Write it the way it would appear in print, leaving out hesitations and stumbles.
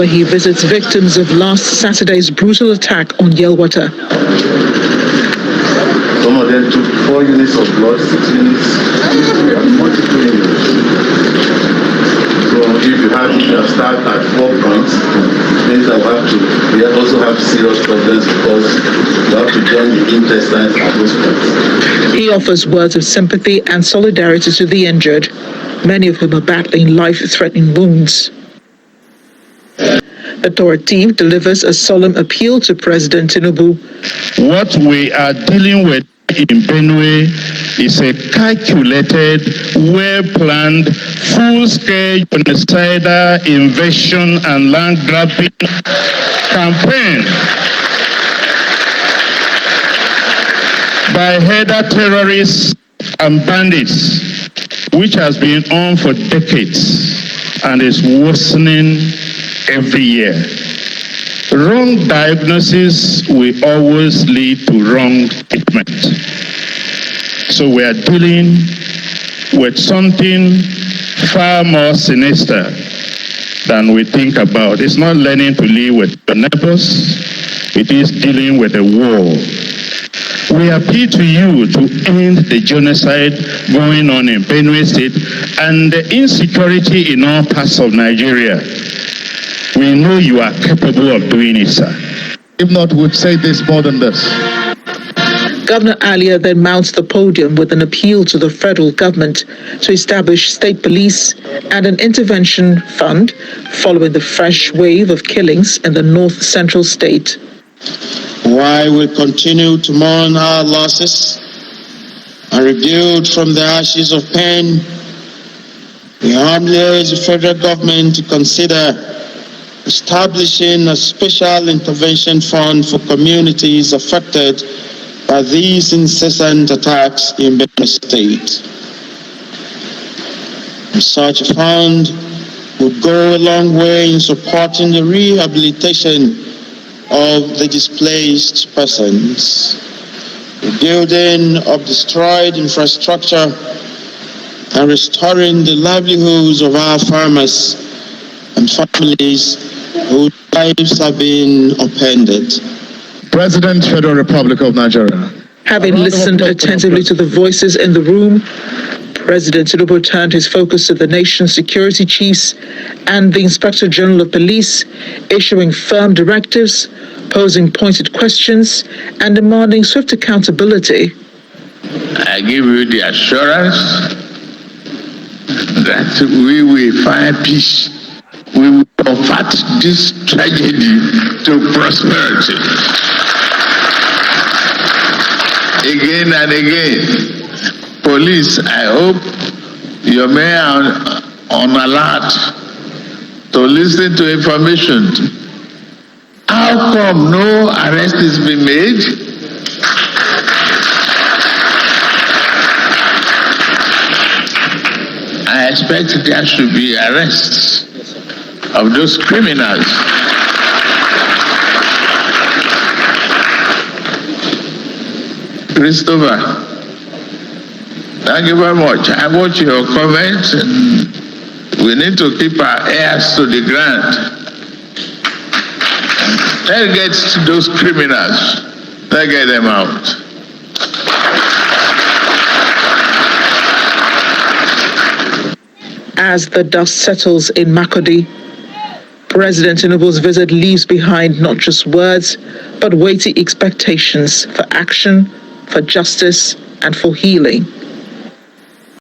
where he visits victims of last Saturday's brutal attack on Yelwata. Some of them took 4 units of blood, 6 units, multiple units. So if you have started at 4 points, means that we also have serious problems because you have to join the intestines at those points. He offers words of sympathy and solidarity to the injured, many of whom are battling life-threatening wounds. The Torah team delivers a solemn appeal to President Tinubu. What we are dealing with in Benue is a calculated, well-planned, full-scale genocidal invasion and land-grabbing campaign by header terrorists and bandits, which has been on for decades and is worsening every year. Wrong diagnosis will always lead to wrong treatment. So we are dealing with something far more sinister than we think about. It's not learning to live with your neighbors. It is dealing with a war. We appeal to you to end the genocide going on in Benue State and the insecurity in all parts of Nigeria. We know you are capable of doing it, sir. If not, we'd say this more than this. Governor Alia then mounts the podium with an appeal to the federal government to establish state police and an intervention fund following the fresh wave of killings in the north central state. While we continue to mourn our losses and rebuild from the ashes of pain, we humbly urge the federal government to consider establishing a special intervention fund for communities affected by these incessant attacks in Benue State. Such a fund would go a long way in supporting the rehabilitation of the displaced persons, rebuilding of destroyed infrastructure, and restoring the livelihoods of our farmers and families whose lives have been upended. President, Federal Republic of Nigeria. Having listened attentively to the voices in the room, President Tinubu turned his focus to the nation's security chiefs and the Inspector General of Police, issuing firm directives, posing pointed questions, and demanding swift accountability. I give you the assurance that we will find peace. We will convert this tragedy to prosperity. Again and again, police, I hope your men are on alert to listen to information. How come no arrest is being made? I expect there should be arrests of those criminals. Christopher, thank you very much. I watch your comments, and we need to keep our ears to the ground. Let's get to those criminals. Let's get them out. As the dust settles in Makurdi, President Tinubu's visit leaves behind not just words, but weighty expectations for action, for justice, and for healing.